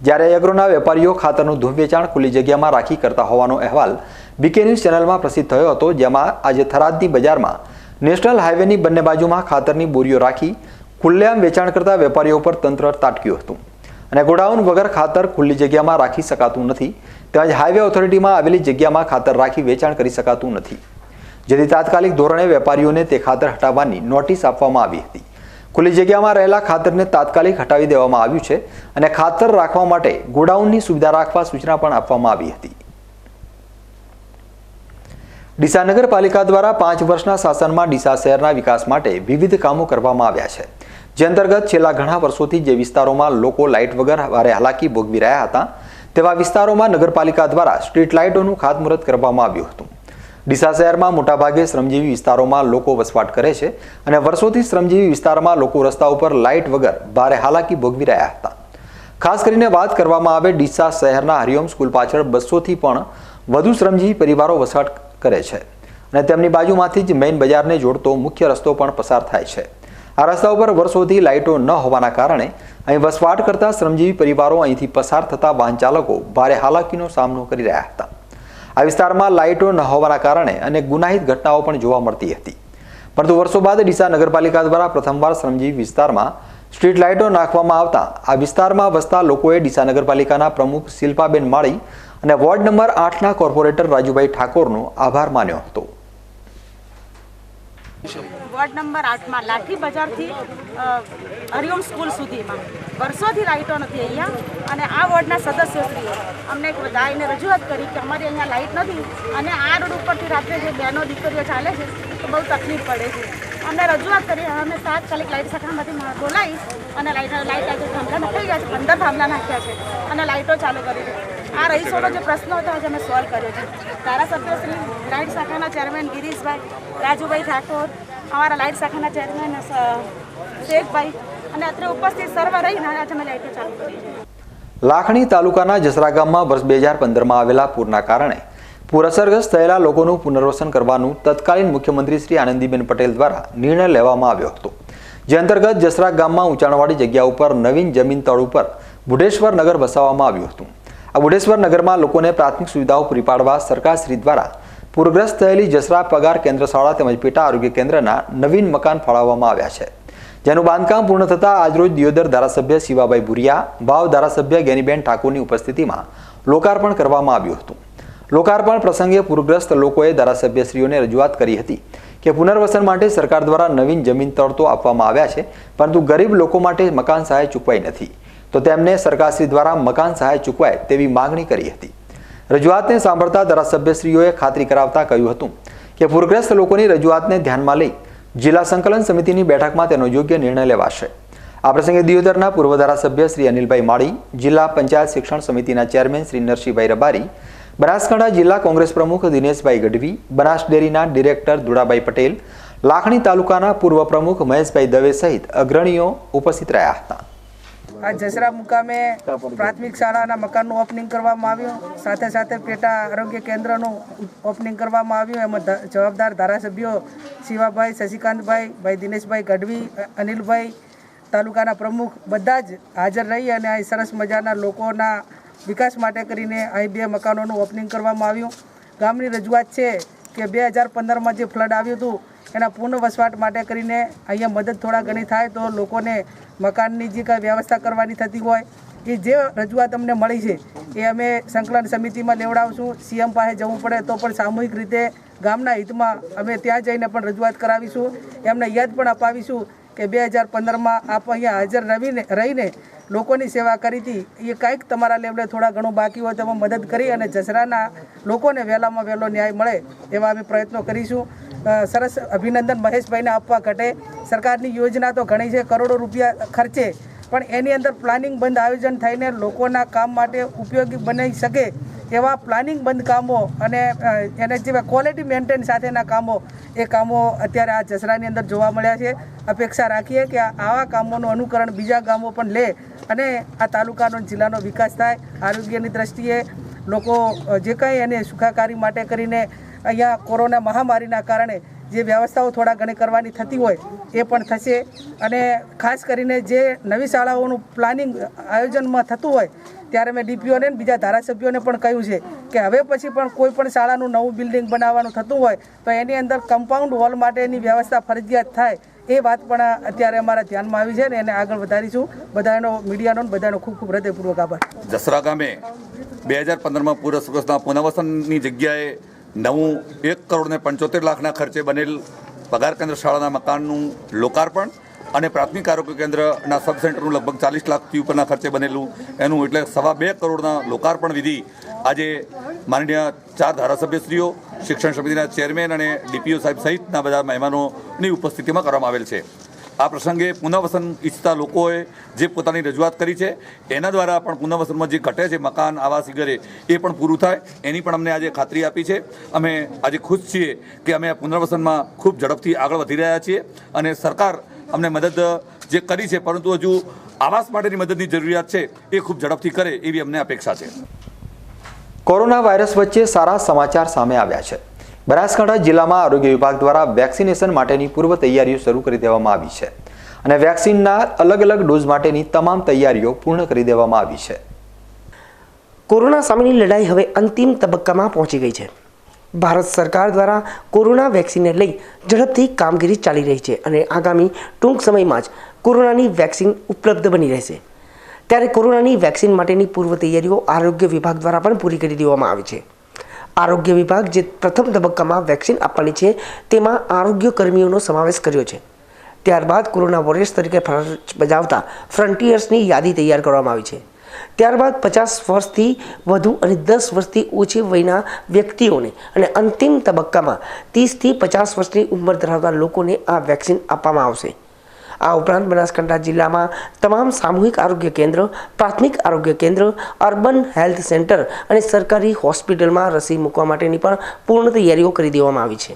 જ્યારે એગ્રોના વેપારીઓ ખાતરનું ધૂમ વેચાણ ખુલ્લી જગ્યામાં રાખી કરતા હોવાનો અહેવાલ બીકે ન્યૂઝ ચેનલમાં પ્રસિદ્ધ થયો હતો, જેમાં આજે થરાદની બજારમાં નેશનલ હાઈવેની બંને બાજુમાં ખાતરની બોરીઓ રાખી ખુલ્લેઆમ વેચાણ કરતા વેપારીઓ પર તંત્ર તાટક્યું હતું. અને ગોડાઉન વગર ખાતર ખુલ્લી જગ્યામાં રાખી શકાતું નથી, તેમજ હાઈવે ઓથોરિટીમાં આવેલી જગ્યામાં ખાતર રાખી વેચાણ કરી શકાતું નથી, જેથી તાત્કાલિક ધોરણે વેપારીઓને તે ખાતર હટાવવાની નોટિસ આપવામાં આવી હતી. ખુલ્લી જગ્યામાં રહેલા ખાતરને તાત્કાલિક હટાવી દેવામાં આવ્યું છે અને ખાતર રાખવા માટે ગોડાઉનની સુવિધા રાખવા સૂચના પણ આપવામાં આવી હતી. ડીસા નગરપાલિકા દ્વારા 5 વર્ષના શાસનમાં ડીસા શહેરના વિકાસ માટે વિવિધ કામો કરવામાં આવ્યા છે, જે અંતર્ગત છેલ્લા ઘણા વર્ષોથી જે વિસ્તારોમાં લોકો લાઇટ વગર ભારે હાલાકી ભોગવી રહ્યા હતા તેવા વિસ્તારોમાં નગરપાલિકા દ્વારા સ્ટ્રીટ લાઇટોનું ખાતમુહૂર્ત કરવામાં આવ્યું હતું. ડીસા શહેરમાં મોટાભાગે શ્રમજીવી વિસ્તારોમાં લોકો વસવાટ કરે છે અને વર્ષોથી શ્રમજીવી વિસ્તારમાં લોકો રસ્તા ઉપર લાઇટ વગર ભારે હાલાકી ભોગવી રહ્યા હતા. ખાસ કરીને વાત કરવામાં આવે ડીસા શહેરના હરિઓમ સ્કૂલ પાછળ 200થી પણ વધુ શ્રમજીવી પરિવારો વસવાટ કરે છે અને તેમની બાજુમાંથી જ મેઇન બજારને જોડતો મુખ્ય રસ્તો પણ પસાર થાય છે. આ રસ્તા ઉપર વર્ષોથી લાઇટો ન હોવાના કારણે અહીં વસવાટ કરતા શ્રમજીવી પરિવારો અહીંથી પસાર થતા વાહન ચાલકો ભારે હાલાકીનો સામનો કરી રહ્યા હતા. આ વિસ્તારમાં લાઇટો ન હોવાના કારણે અનેક ગુનાહિત ઘટનાઓ પણ જોવા મળતી હતી, પરંતુ વર્ષો બાદ ડીસા નગરપાલિકા દ્વારા પ્રથમવાર શ્રમજીવી વિસ્તારમાં સ્ટ્રીટ લાઇટો નાખવામાં આવતા આ વિસ્તારમાં વસતા લોકોએ ડીસા નગરપાલિકાના પ્રમુખ શિલ્પાબેન માળી અને વોર્ડ નંબર 8ના કોર્પોરેટર રાજુભાઈ ઠાકોરનો આભાર માન્યો હતો. વોર્ડ નંબર 8માં લાઠી બજારથી હરિઓમ સ્કૂલ સુધીમાં વર્ષોથી લાઇટો નથી અહીંયા, અને આ વોર્ડના સદસ્યશ્રીઓ અમને આવીને રજૂઆત કરી કે અમારી અહીંયા લાઇટ નથી અને આ રોડ ઉપરથી રાત્રે જે બહેનો દીકરીઓ ચાલે છે તો બહુ તકલીફ પડે છે. અમને રજૂઆત કરી, અમે તાત્કાલિક લાઇટ શાખામાંથી બોલાવી અને લાઇટ થાંભલા નખાઈ ગયા છે, 15 થાંભલા નાખ્યા છે અને લાઇટો ચાલુ કરી છે. આ રહીશોનો જે પ્રશ્ન હતો આજે અમે સોલ્વ કર્યો છે. ધારાસભ્યશ્રી લાઇટ શાખાના ચેરમેન ગિરીશભાઈ, રાજુભાઈ ઠાકોર, અમારા લાઇટ શાખાના ચેરમેન શેખભાઈ અને અત્રે ઉપસ્થિત સર્વ રહીને આજે અમે લાઇટો ચાલુ કરી છે. લાખણી તાલુકાના જસરા ગામમાં વર્ષ 2015માં આવેલા પૂરના કારણે પૂર અસરગ્રસ્ત થયેલા લોકોનું પુનર્વસન કરવાનું તત્કાલીન મુખ્યમંત્રી શ્રી આનંદીબેન પટેલ દ્વારા નિર્ણય લેવામાં આવ્યો હતો, જે અંતર્ગત જસરા ગામમાં ઊંચાણવાળી જગ્યા ઉપર નવીન જમીન તળ ઉપર બુઢેશ્વર નગર વસાવવામાં આવ્યું હતું. આ બુઢેશ્વર નગરમાં લોકોને પ્રાથમિક સુવિધાઓ પૂરી પાડવા સરકારશ્રી દ્વારા પૂરગ્રસ્ત થયેલી જસરા પગાર કેન્દ્ર શાળા તેમજ પેટા આરોગ્ય કેન્દ્રના નવીન મકાન ફાળવવામાં આવ્યા છે, જેનું બાંધકામ પૂર્ણ થતાં આજરોજ દિયોદર ધારાસભ્ય શિવાભાઈ ભુરિયા, ભાવ ધારાસભ્ય ગેનીબેન ઠાકોરની ઉપસ્થિતિમાં લોકાર્પણ કરવામાં આવ્યું હતું. લોકાર્પણ પ્રસંગે પૂરગ્રસ્ત લોકોએ ધારાસભ્યશ્રીઓને રજૂઆત કરી હતી કે પુનર્વસન માટે સરકાર દ્વારા નવીન જમીન તળ તો આપવામાં આવ્યા છે, પરંતુ ગરીબ લોકો માટે મકાન સહાય ચૂકવાઈ નથી, તો તેમને સરકારશ્રી દ્વારા મકાન સહાય ચૂકવાય તેવી માગણી કરી હતી. રજૂઆતને સાંભળતા ધારાસભ્યશ્રીઓએ ખાતરી કરાવતા કહ્યું હતું કે પૂરગ્રસ્ત લોકોની રજૂઆતને ધ્યાનમાં લઈ જિલ્લા સંકલન સમિતિની બેઠકમાં તેનો યોગ્ય નિર્ણય લેવાશે. આ પ્રસંગે દિયોદરના પૂર્વ ધારાસભ્ય શ્રી અનિલભાઈ માળી, જિલ્લા પંચાયત શિક્ષણ સમિતિના ચેરમેન શ્રી નરસિંહભાઈ રબારી, બનાસકાંઠા જિલ્લા કોંગ્રેસ પ્રમુખ દિનેશભાઈ ગઢવી, બનાસ ડેરીના ડિરેક્ટર દુડાભાઈ પટેલ, લાખણી તાલુકાના પૂર્વ પ્રમુખ મહેશભાઈ દવે સહિત અગ્રણીઓ ઉપસ્થિત રહ્યા હતા. આ જસરા મુકામે પ્રાથમિક શાળાના મકાનનું ઓપનિંગ કરવામાં આવ્યું, સાથે સાથે પેટા આરોગ્ય કેન્દ્રનું ઓપનિંગ કરવામાં આવ્યું. એમાં જવાબદાર ધારાસભ્યો શિવાભાઈ, શશિકાંતભાઈ, ભાઈ દિનેશભાઈ ગઢવી, અનિલભાઈ, તાલુકાના પ્રમુખ બધા જ હાજર રહી અને આ સરસ મજાના લોકોના વિકાસ માટે કરીને અહીં 2 મકાનોનું ઓપનિંગ કરવામાં આવ્યું. ગામની રજૂઆત છે કે 2015માં જે ફ્લડ આવ્યું હતું એના પૂર્ણ વસવાટ માટે કરીને અહીંયા મદદ થોડા ઘણી થાય તો લોકોને મકાનની જે કાંઈ વ્યવસ્થા કરવાની થતી હોય એ જે રજૂઆત અમને મળી છે એ અમે સંકલન સમિતિમાં લેવડાવશું. સીએમ પાસે જવું પડે તો પણ સામૂહિક રીતે ગામના હિતમાં અમે ત્યાં જઈને પણ રજૂઆત કરાવીશું. એમને યાદ પણ અપાવીશું કે 2015માં આપ અહીંયા હાજર રહીને લોકોની સેવા કરી હતી, એ કાંઈક તમારા લેવલે થોડા ઘણું બાકી હોય તો એમાં મદદ કરી અને જસરાના લોકોને વહેલામાં વહેલો ન્યાય મળે એવા અમે પ્રયત્નો કરીશું. સરસ અભિનંદન મહેશભાઈને આપવા ઘટે. સરકારની યોજના તો ઘણી છે, કરોડો રૂપિયા ખર્ચે, પણ એની અંદર પ્લાનિંગ બંધ આયોજન થઈને લોકોના કામ માટે ઉપયોગી બની શકે એવા પ્લાનિંગ બંધ કામો અને એને જેવા ક્વોલિટી મેન્ટેન સાથેના કામો એ કામો અત્યારે આ જસરાની અંદર જોવા મળ્યા છે. અપેક્ષા રાખીએ કે આવા કામોનું અનુકરણ બીજા ગામો પણ લે અને આ તાલુકાનો જિલ્લાનો વિકાસ થાય. આરોગ્યની દ્રષ્ટિએ લોકો જે કંઈ એને સુખાકારી માટે કરીને અહીંયા કોરોના મહામારીના કારણે જે વ્યવસ્થાઓ થોડા ઘણી કરવાની થતી હોય એ પણ થશે. અને ખાસ કરીને જે નવી શાળાઓનું પ્લાનિંગ આયોજનમાં થતું હોય ત્યારે મેં ડીપીઓને બીજા ધારાસભ્યોને પણ કહ્યું છે કે હવે પછી પણ કોઈ પણ શાળાનું નવું બિલ્ડિંગ બનાવવાનું થતું હોય તો એની અંદર કમ્પાઉન્ડ વોલ માટેની વ્યવસ્થા ફરજિયાત થાય એ વાત પણ અત્યારે અમારા ધ્યાનમાં આવી છે ને એને આગળ વધારીશું. બધાનો મીડિયાનો બધાનો ખૂબ ખૂબ હૃદયપૂર્વક આભાર. જસરા ગામે 2015માં પૂરસ્વસ્થના પુનર્વસનની જગ્યાએ નવું 1,75,00,000ના ખર્ચે બનેલ પગાર કેન્દ્ર શાળાના મકાનનું લોકાર્પણ અને પ્રાથમિક આરોગ્ય કેન્દ્રના સબ સેન્ટરનું લગભગ 40 લાખથી ઉપરના ખર્ચે બનેલું એનું એટલે 2.25 કરોડના લોકાર્પણ વિધિ આજે માનનીય 4 ધારાસભ્યશ્રીઓ, શિક્ષણ સમિતિના ચેરમેન અને ડીપીઓ સાહેબ સહિતના બધા મહેમાનોની ઉપસ્થિતિમાં કરવામાં આવેલ છે. આ પ્રસંગે પુનર્વસન ઈચ્છતા લોકોએ જે પોતાની રજૂઆત કરી છે એના દ્વારા પણ પુનર્વસનમાં જે ઘટે છે મકાન, આવાસ વગેરે એ પણ પૂરું થાય એની પણ અમને આજે ખાતરી આપી છે. અમે આજે ખુશ છીએ કે અમે આ પુનર્વસનમાં ખૂબ ઝડપથી આગળ વધી રહ્યા છીએ અને સરકાર અમને મદદ જે કરી છે પરંતુ હજુ આવાસ માટેની મદદની જરૂરિયાત છે એ ખૂબ ઝડપથી કરે એવી અમને અપેક્ષા છે. કોરોના વાયરસ વચ્ચે સારા સમાચાર સામે આવ્યા છે. બનાસકાંઠા જિલ્લામાં આરોગ્ય વિભાગ દ્વારા વેક્સિનેશન માટેની પૂર્વ તૈયારીઓ શરૂ કરી દેવામાં આવી છે અને વેક્સિનના અલગ અલગ ડોઝ માટેની તમામ તૈયારીઓ પૂર્ણ કરી દેવામાં આવી છે. કોરોના સામેની લડાઈ હવે અંતિમ તબક્કામાં પહોંચી ગઈ છે. ભારત સરકાર દ્વારા કોરોના વેક્સિનને લઈ ઝડપથી કામગીરી ચાલી રહી છે અને આગામી ટૂંક સમયમાં જ કોરોનાની વેક્સિન ઉપલબ્ધ બની રહેશે. ત્યારે કોરોનાની વેક્સિન માટેની પૂર્વ તૈયારીઓ આરોગ્ય વિભાગ દ્વારા પણ પૂરી કરી દેવામાં આવી છે. આરોગ્ય વિભાગ જે પ્રથમ તબક્કામાં વેક્સિન આપવાની છે તેમાં આરોગ્ય કર્મીઓનો સમાવેશ કર્યો છે. ત્યારબાદ કોરોના વોરિયર્સ તરીકે ફરજ બજાવતા ફ્રન્ટિયર્સની યાદી તૈયાર કરવામાં આવી છે. ત્યારબાદ 50 વર્ષથી વધુ અને 10 વર્ષથી ઓછી વયના વ્યક્તિઓને અને અંતિમ તબક્કામાં 30થી 50 વર્ષની ઉંમર ધરાવતા લોકોને આ વેક્સિન આપવામાં આવશે. આ ઉપરાંત બનાસકાંઠા જિલ્લામાં તમામ સામૂહિક આરોગ્ય કેન્દ્ર, પ્રાથમિક આરોગ્ય કેન્દ્ર, અર્બન હેલ્થ સેન્ટર અને સરકારી હોસ્પિટલમાં રસી મૂકવા માટેની પણ પૂર્ણ તૈયારીઓ કરી દેવામાં આવી છે.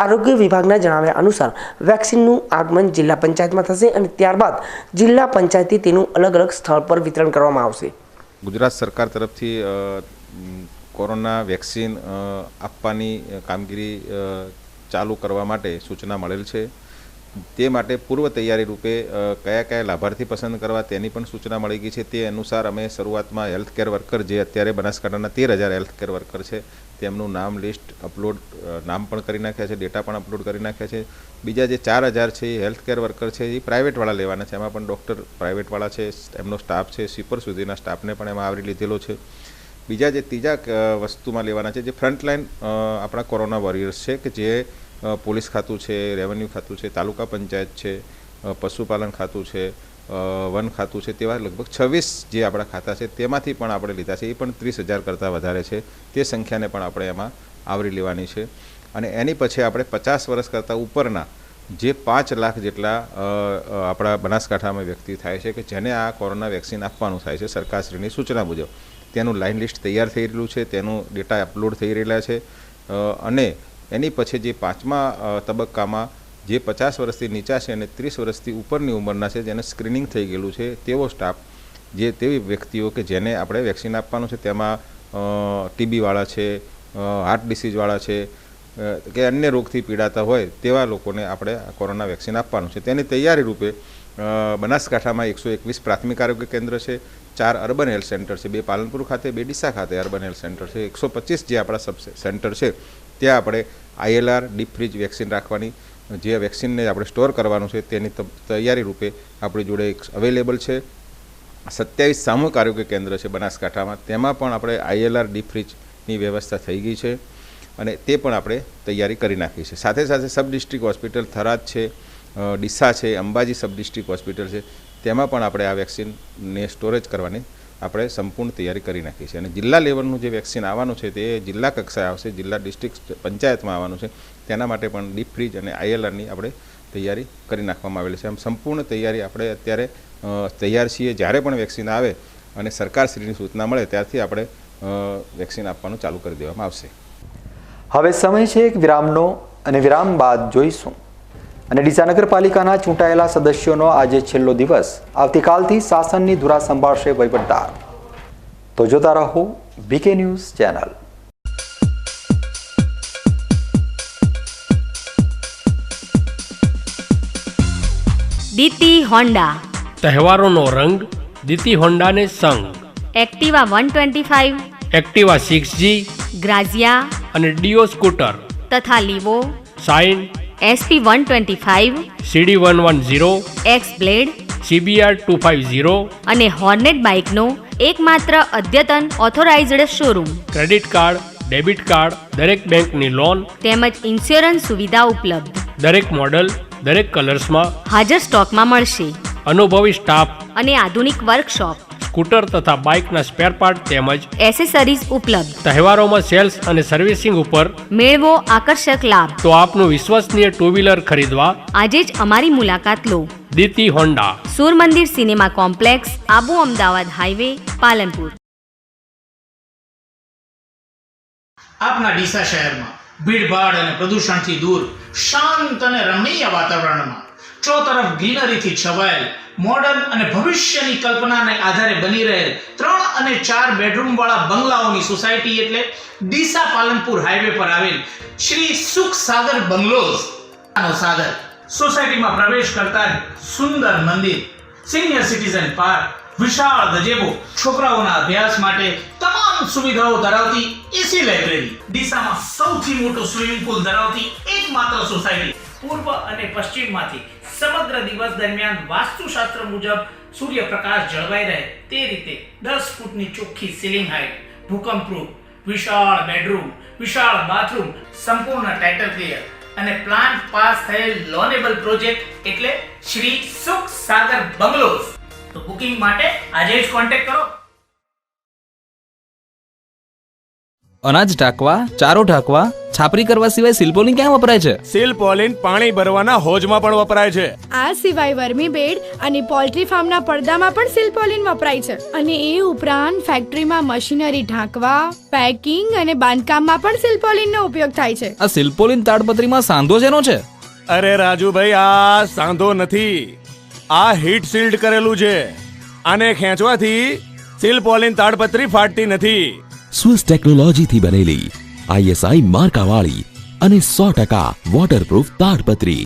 આરોગ્ય વિભાગના જણાવ્યા અનુસાર વેક્સિનનું આગમન જિલ્લા પંચાયતમાં થશે અને ત્યારબાદ જિલ્લા પંચાયતથી તેનું અલગ અલગ સ્થળ પર વિતરણ કરવામાં આવશે. ગુજરાત સરકાર તરફથી કોરોના વેક્સિન આપવાની કામગીરી ચાલુ કરવા માટે સૂચના મળેલ છે. તે માટે પૂર્વ તૈયારી રૂપે કયા કયા લાભાર્થી પસંદ કરવા તેની પણ સૂચના મળી ગઈ છે. તે અનુસાર અમે શરૂઆતમાં હેલ્થકેર વર્કર જે અત્યારે બનાસકાંઠાના 13,000 હેલ્થકેર વર્કર છે તેમનું નામ લિસ્ટ અપલોડ નામ પણ કરી નાખ્યા છે, ડેટા પણ અપલોડ કરી નાખ્યા છે. બીજા જે 4,000 છે એ હેલ્થકેર વર્કર છે એ પ્રાઇવેટવાળા લેવાના છે. એમાં પણ ડૉક્ટર પ્રાઇવેટવાળા છે, એમનો સ્ટાફ છે, સ્વીપર સુધીના સ્ટાફને પણ એમાં આવરી લીધેલો છે. બીજા જે ત્રીજા વસ્તુમાં લેવાના છે જે ફ્રન્ટલાઇન આપણા કોરોના વોરિયર્સ છે કે જે પોલીસ ખાતું છે, રેવન્યુ ખાતું છે, તાલુકા પંચાયત છે, પશુપાલન ખાતું છે, વન ખાતું છે, તેવા લગભગ 26 જે આપણા ખાતા છે તેમાંથી પણ આપણે લીધા છે. એ પણ 30,000 કરતાં વધારે છે. તે સંખ્યાને પણ આપણે એમાં આવરી લેવાની છે. અને એની પછી આપણે 50 વર્ષ કરતાં ઉપરના જે 5 લાખ જેટલા આપણા બનાસકાંઠામાં વ્યક્તિ થાય છે કે જેને આ કોરોના વેક્સિન આપવાનું થાય છે સરકારશ્રીની સૂચના મુજબ તેનું લાઇન લિસ્ટ તૈયાર થઈ રહેલું છે, તેનું ડેટા અપલોડ થઈ રહેલા છે. અને એની પછી જે 5મા તબક્કામાં જે 50 વર્ષથી નીચા છે અને 30 વર્ષથી ઉપરની ઉંમરના છે, જેને સ્ક્રીનિંગ થઈ ગયેલું છે તેવો સ્ટાફ, જે તેવી વ્યક્તિઓ કે જેને આપણે વેક્સિન આપવાનું છે, તેમાં ટીબીવાળા છે, હાર્ટ ડિસીઝવાળા છે કે અન્ય રોગથી પીડાતા હોય તેવા લોકોને આપણે કોરોના વેક્સિન આપવાનું છે. તેની તૈયારી રૂપે બનાસકાંઠામાં 121 પ્રાથમિક આરોગ્ય કેન્દ્ર છે, 4 અર્બન હેલ્થ સેન્ટર છે, 2 પાલનપુર ખાતે, 2 ડીસા ખાતે અર્બન હેલ્થ સેન્ટર છે, 125 જે આપણા સબ સેન્ટર છે ત્યાં આપણે ILR ડીપ ફ્રીજ વેક્સિન રાખવાની, જે વેક્સિનને આપણે સ્ટોર કરવાનું છે તેની તૈયારી રૂપે આપણી જોડે અવેલેબલ છે. 27 સામૂહિક આરોગ્ય કેન્દ્ર છે બનાસકાંઠામાં, તેમાં પણ આપણે ILR ડીપ ફ્રીજની વ્યવસ્થા થઈ ગઈ છે અને તે પણ આપણે તૈયારી કરી નાખી છે. સાથે સાથે સબ ડિસ્ટ્રિક્ટ હોસ્પિટલ થરાદ છે, ડીસા છે, અંબાજી સબ ડિસ્ટ્રિક્ટ હોસ્પિટલ છે, તેમાં પણ આપણે આ વેક્સિનને સ્ટોરેજ કરવાની આપણે સંપૂર્ણ તૈયારી કરી નાખી છે. અને જિલ્લા લેવલનું જે વેક્સિન આવવાનું છે તે જિલ્લા કક્ષાએ આવશે, જિલ્લા ડિસ્ટ્રિક્ટ પંચાયતમાં આવવાનું છે, તેના માટે પણ ડીપ ફ્રીજ અને ILRની આપણે તૈયારી કરી નાખવામાં આવેલી છે. આમ સંપૂર્ણ તૈયારી આપણે અત્યારે તૈયાર છીએ. જ્યારે પણ વેક્સિન આવે અને સરકારશ્રીની સૂચના મળે ત્યારથી આપણે વેક્સિન આપવાનું ચાલુ કરી દેવામાં આવશે. હવે સમય છે એક વિરામનો અને વિરામ બાદ જોઈશું. અને ડીસા નગરપાલિકાના ચૂંટાયેલા સદસ્યોનો આજે છેલ્લો દિવસ. આવતીકાલથી શાસનની ધુરા સંભાળશે વહીવટદાર. તો જોતા રહો BK ન્યૂઝ ચેનલ. દીતી હોન્ડા, તહેવારોનો રંગ, દીતી હોન્ડાને સંગ. એક્ટિવા 125, એક્ટિવા 6G, ગ્રાઝિયા અને ડીઓ સ્કૂટર તથા Livo, Shine, SP 125, CD 110, X Blade, CBR 250 અને હોર્નેટ બાઇકનો એકમાત્ર અદ્યતન authorized showroom. Credit card, debit card, દરેક બેંકની લોન તેમજ ઇન્સ્યોરન્સ સુવિધા ઉપલબ્ધ. દરેક મોડલ, દરેક કલર્સમાં હાજર સ્ટોકમાં મળશે. અનુભવી સ્ટાફ અને આધુનિક વર્કશોપ, સ્કૂટર તથા બાઇકના સ્પેર પાર્ટ તેમજ એસેસરીઝ ઉપલબ્ધ. તહેવારોમાં સેલ્સ અને સર્વિસિંગ ઉપર મેળવો આકર્ષક લાભ. તો આપનું વિશ્વસનીય ટુ વ્હીલર ખરીદવા આજે જ અમારી મુલાકાત લો. દીતી હોન્ડા, સૂર મંદિર cinema complex, Abu Ahmedabad highway, Palanpur. આપના ડીસા શહેરમાં ભીડભાડ અને પ્રદૂષણથી દૂર શાંત અને રમણીય વાતાવરણમાં ચોતરફ ગ્રીનરીથી છવાયેલ મોડર્ન અને ભવિષ્યની કલ્પનાને આધારે બની રહેલ 3 અને 4 બેડરૂમ વાળા બંગલાઓની સોસાયટી એટલે ડીસા પાલનપુર હાઈવે પર આવેલ શ્રી સુખ સાગર બંગલોઝ નો સાગર. સોસાયટીમાં પ્રવેશ કરતા સુંદર મંદિર, સિનિયર સિટીઝન પાર્ક, વિશાળ ગજેબો, છોકરાઓના અભ્યાસ માટે તમામ સુવિધાઓ ધરાવતી એસી લાઇબ્રેરી, ડીસામાં સૌથી મોટો સ્વિમિંગ પૂલ ધરાવતી એકમાત્ર સોસાયટી. પૂર્વ અને પશ્ચિમમાંથી સમગ્ર દિવસ દરમિયાન વાસ્તુશાસ્ત્ર મુજબ સૂર્યપ્રકાશ જળવાઈ રહે તે રીતે 10 ફૂટની ચોખ્ખી સીલિંગ હાઇટ, ભૂકંપપ્રૂફ, વિશાળ બેડરૂમ, વિશાળ બાથરૂમ, સંપૂર્ણ ટાઇટલ ક્લિયર અને પ્લાન પાસ થયેલ લોનેબલ પ્રોજેક્ટ એટલે શ્રી સુખ સાગર બંગલોઝ. તો બુકિંગ માટે આજે જ કોન્ટેક્ટ કરો. અનાજ ઢાંકવા, ચારો ઢાંકવા, છાપરી કરવા સિવાય સિલ્પોલિન ક્યાં વપરાય છે? સિલ્પોલિન પાણી ભરવાના હોજમાં પણ વપરાય છે. આ સિવાય વર્મી બેડ અને પોલ્ટ્રી ફાર્મના પડદામાં પણ સિલ્પોલિન વપરાય છે. અને એ ઉપરાંત ફેક્ટરીમાં મશીનરી ઢાંકવા, પેકિંગ અને બાંધકામમાં પણ સિલ્પોલિનનો ઉપયોગ થાય છે. આ સિલ્પોલિન તાડપત્રીમાં સાંધો શેનો છે? અરે રાજુભાઈ, આ સાંધો નથી, આ હીટ શીલ્ડ કરેલું છે. આને ખેંચવાથી સિલ્પોલિન તાડપત્રી ફાટતી નથી. સ્વિસ ટેકનોલોજીથી બનેલી ISI માર્કાવાળી અને 100% વોટરપ્રૂફ તાડપત્રી.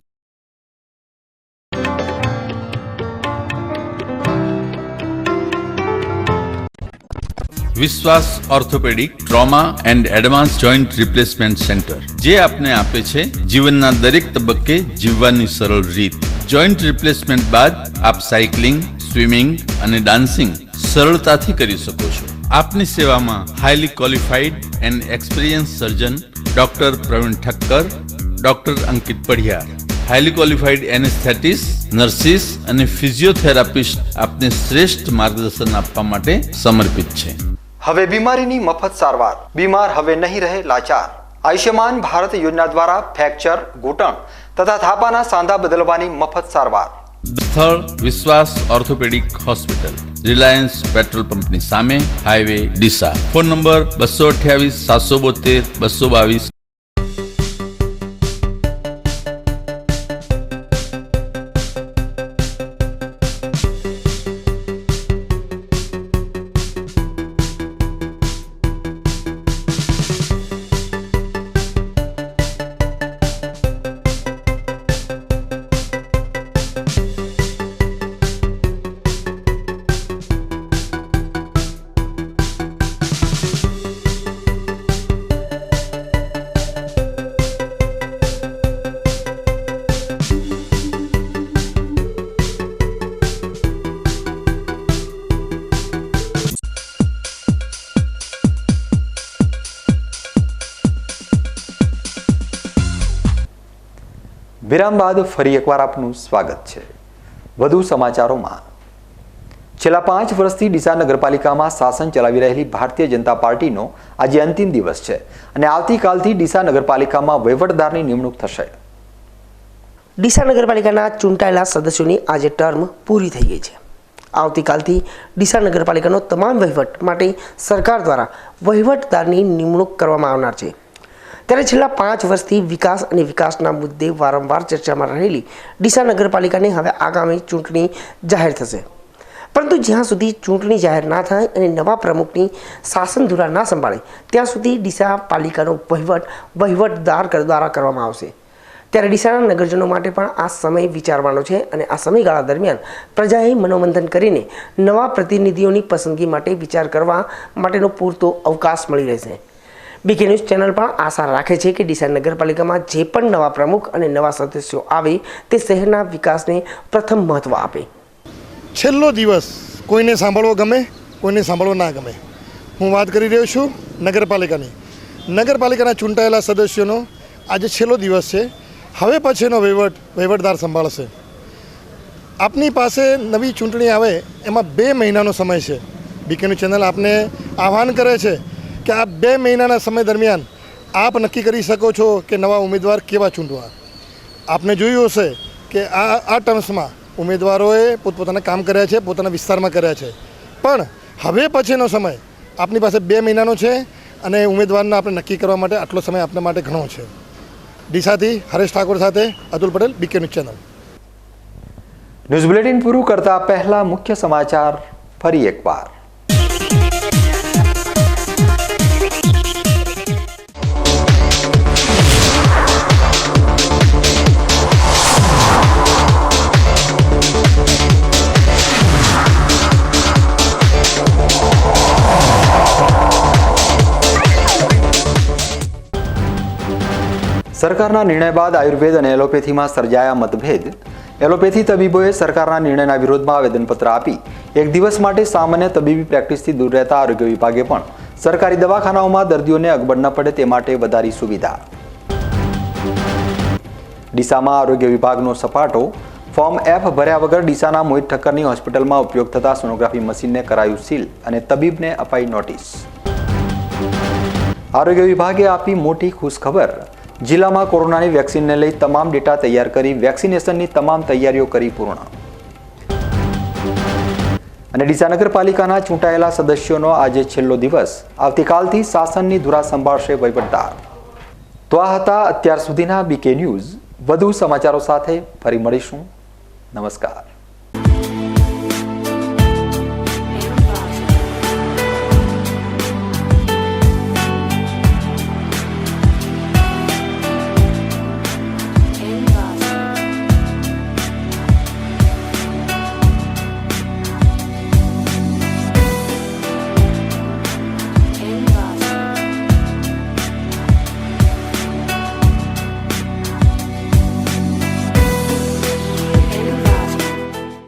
વિશ્વાસ orthopaedic trauma and advance joint replacement centre, જે આપને આપે છે જીવનના દરેક તબક્કે જીવવાની સરળ રીત. જોઈન્ટ રિપ્લેસમેન્ટ બાદ આપ સાયકલિંગ, સ્વિમિંગ અને ડાન્સિંગ સરળતાથી કરી શકો છો. આપની સેવામાં highly qualified and experience surgeon doctor Pravin Thakkar, doctor Ankit Padhiyar, highly qualified anaesthetist, nurses અને ફિઝિયોથેરાપિસ્ટ આપને શ્રેષ્ઠ માર્ગદર્શન આપવા માટે સમર્પિત છે. હવે બીમારીની મફત સારવાર. બીમાર હવે નહીં રહે લાચાર. આયુષ્યમાન ભારત યોજના દ્વારા ફ્રેક્ચર, ઘૂંટણ તથા થાપાના સાંધા બદલવાની મફત સારવાર. સ્થળ વિશ્વાસ ઓર્થોપેડિક હોસ્પિટલ, રિલાયન્સ પેટ્રોલ પંપની સામે, હાઈવે, ડીસા. Phone number 228 772 222. વિરામ બાદ ફરી એકવાર આપનું સ્વાગત છે. વધુ સમાચારોમાં, છેલ્લા 5 વર્ષથી ડીસા નગરપાલિકામાં શાસન ચલાવી રહેલી ભારતીય જનતા પાર્ટીનો આજે અંતિમ દિવસ છે અને આવતીકાલથી ડીસા નગરપાલિકામાં વહીવટદારની નિમણૂક થશે. ડીસા નગરપાલિકાના ચૂંટાયેલા સદસ્યોની આજે ટર્મ પૂરી થઈ ગઈ છે. આવતીકાલથી ડીસા નગરપાલિકાનો તમામ વહીવટ માટે સરકાર દ્વારા વહીવટદારની નિમણૂક કરવામાં આવનાર છે. ત્યારે છેલ્લા 5 વર્ષથી વિકાસ અને વિકાસના મુદ્દે વારંવાર ચર્ચામાં રહેલી ડીસા નગરપાલિકાને હવે આગામી ચૂંટણી જાહેર થશે. પરંતુ જ્યાં સુધી ચૂંટણી જાહેર ના થાય અને નવા પ્રમુખની શાસન ધુરા ના સંભાળે ત્યાં સુધી ડીસા પાલિકાનો વહીવટદાર દ્વારા કરવામાં આવશે. ત્યારે ડીસાના નગરજનો માટે પણ આ સમય વિચારવાનો છે અને આ સમયગાળા દરમિયાન પ્રજાએ મનોમંથન કરીને નવા પ્રતિનિધિઓની પસંદગી માટે વિચાર કરવા માટેનો પૂરતો અવકાશ મળી રહેશે. બીકે ન્યૂઝ ચેનલ પણ આશા રાખે છે કે ડીસા નગરપાલિકામાં જે પણ નવા પ્રમુખ અને નવા સદસ્યો આવે તે શહેરના વિકાસને પ્રથમ મહત્વ આપે. છેલ્લો દિવસ કોઈને સાંભળવો ગમે, કોઈને સાંભળવો ના ગમે. હું વાત કરી રહ્યો છું નગરપાલિકાની. નગરપાલિકાના ચૂંટાયેલા સદસ્યોનો આજે છેલ્લો દિવસ છે. હવે પછીનો વહીવટદાર સંભાળશે. આપની પાસે નવી ચૂંટણી આવે એમાં 2 મહિનાનો સમય છે. બીકેનું ચેનલ આપને આહ્વાન કરે છે કે આ 2 મહિનાના સમય દરમિયાન આપ નક્કી કરી શકો છો કે નવા ઉમેદવાર કેવા ચૂંટવા. આપને જોયું હશે કે આ ટર્મ્સમાં ઉમેદવારોએ પોતપોતાના કામ કર્યા છે, પોતાના વિસ્તારમાં કર્યા છે. પણ હવે પછીનો સમય આપની પાસે 2 મહિનાનો છે અને ઉમેદવારને આપણે નક્કી કરવા માટે આટલો સમય આપના માટે ઘણો છે. ડીસાથી હરેશ ઠાકોર સાથે Atul Patel, BK news channel. News bulletin પૂરું કરતા પહેલા મુખ્ય સમાચાર ફરી એકવાર. સરકારના નિર્ણય બાદ આયુર્વેદ અને એલોપેથીમાં સર્જાયા મતભેદ. એલોપેથી તબીબોએ સરકારના નિર્ણયના વિરોધમાં આવેદનપત્ર આપી 1 દિવસ માટે સામાન્ય તબીબી પ્રેક્ટિસથી દૂર રહેતા આરોગ્ય વિભાગે પણ સરકારી દવાખાનાઓમાં દર્દીઓને અગવડ ન પડે તે માટે વધારી સુવિધા. ડીસામાં આરોગ્ય વિભાગનો સપાટો. ફોર્મ F ભર્યા વગર ડીસાના મોહિત ઠક્કરની હોસ્પિટલમાં ઉપયોગ થતા સોનોગ્રાફી મશીનને કરાયું સીલ અને તબીબને અપાઈ નોટિસ. આરોગ્ય વિભાગે આપી મોટી ખુશખબર. જિલ્લામાં કોરોનાની વેક્સિનને લઈ તમામ ડેટા તૈયાર કરી વેક્સિનેશનની તમામ તૈયારીઓ કરી પૂર્ણ. અને ડીસા નગરપાલિકાના ચૂંટાયેલા સદસ્યોનો આજે છેલ્લો દિવસ. આવતીકાલથી શાસનની ધુરા સંભાળશે વહીવટદાર. તો આ હતા અત્યાર સુધીના બીકે ન્યૂઝ. વધુ સમાચારો સાથે ફરી મળીશું. નમસ્કાર.